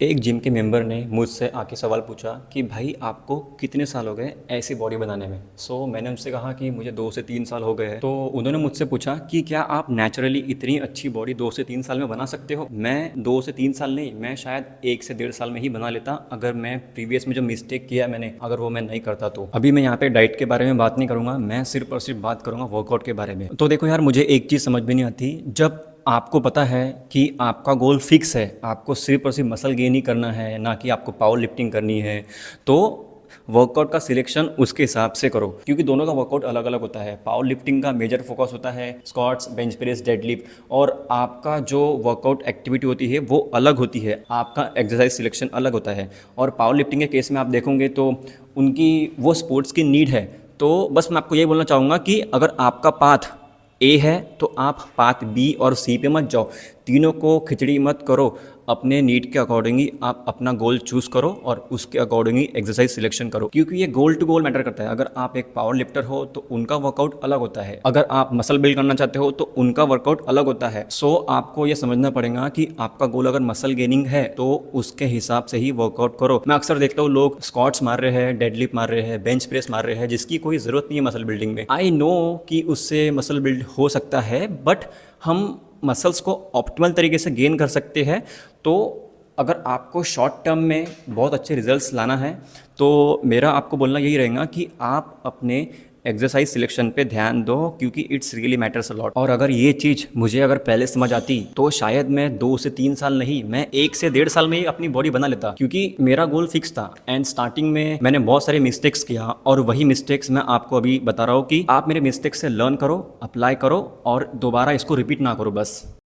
एक जिम के मेंबर ने मुझसे आके सवाल पूछा कि भाई आपको कितने साल हो गए ऐसी बॉडी बनाने में। मैंने उनसे कहा कि मुझे 2 से 3 साल हो गए हैं। तो उन्होंने मुझसे पूछा कि क्या आप नेचुरली इतनी अच्छी बॉडी 2 से 3 साल में बना सकते हो। मैं 2 से 3 साल नहीं, मैं शायद 1 से 1.5 साल में ही बना लेता अगर मैं प्रीवियस में जो मिस्टेक किया है मैंने, अगर वो मैं नहीं करता। तो अभी मैं यहाँ पे डाइट के बारे में बात नहीं करूँगा, मैं सिर्फ और सिर्फ बात करूँगा वर्कआउट के बारे में। तो देखो यार, मुझे एक चीज़ समझ में नहीं आती, जब आपको पता है कि आपका गोल फिक्स है, आपको सिर्फ और सिर्फ मसल गेन ही करना है, ना कि आपको पावर लिफ्टिंग करनी है, तो वर्कआउट का सिलेक्शन उसके हिसाब से करो, क्योंकि दोनों का वर्कआउट अलग अलग होता है। पावर लिफ्टिंग का मेजर फोकस होता है स्क्वाट्स, बेंच प्रेस, डेडलिफ्ट, और आपका जो वर्कआउट एक्टिविटी होती है वो अलग होती है, आपका एक्सरसाइज सिलेक्शन अलग होता है। और पावर लिफ्टिंग के केस में आप देखोगे तो उनकी वो स्पोर्ट्स की नीड है। तो बस मैं आपको यही बोलना चाहूँगा कि अगर आपका पाथ ए है तो आप पाथ बी और सी पे मत जाओ, तीनों को खिचड़ी मत करो। अपने नीड के अकॉर्डिंग ही आप अपना गोल चूज़ करो और उसके अकॉर्डिंग ही एक्सरसाइज सिलेक्शन करो, क्योंकि ये गोल टू गोल मैटर करता है। अगर आप एक पावर लिफ्टर हो तो उनका वर्कआउट अलग होता है, अगर आप मसल बिल्ड करना चाहते हो तो उनका वर्कआउट अलग होता है। आपको ये समझना पड़ेगा कि आपका गोल अगर मसल गेनिंग है तो उसके हिसाब से ही वर्कआउट करो। मैं अक्सर देखता हूँ लोग स्क्वाट्स मार रहे हैं, डेडलिफ्ट मार रहे हैं, बेंच प्रेस मार रहे हैं, जिसकी कोई ज़रूरत नहीं है मसल बिल्डिंग में। आई नो कि उससे मसल बिल्ड हो सकता है, बट हम मसल्स को ऑप्टिमल तरीके से गेन कर सकते हैं। तो अगर आपको शॉर्ट टर्म में बहुत अच्छे रिजल्ट्स लाना है तो मेरा आपको बोलना यही रहेगा कि आप अपने एक्सरसाइज सिलेक्शन पे ध्यान दो, क्योंकि it's really matters a lot. और अगर ये चीज़ मुझे अगर पहले समझ आती तो शायद मैं 2 से 3 साल नहीं, मैं 1 से 1.5 साल में ही अपनी बॉडी बना लेता, क्योंकि मेरा गोल फिक्स था। एंड स्टार्टिंग में मैंने बहुत सारे मिस्टेक्स किया, और वही मिस्टेक्स मैं आपको अभी बता रहा हूँ कि आप मेरे मिस्टेक्स से लर्न करो, अप्लाई करो और दोबारा इसको रिपीट ना करो बस।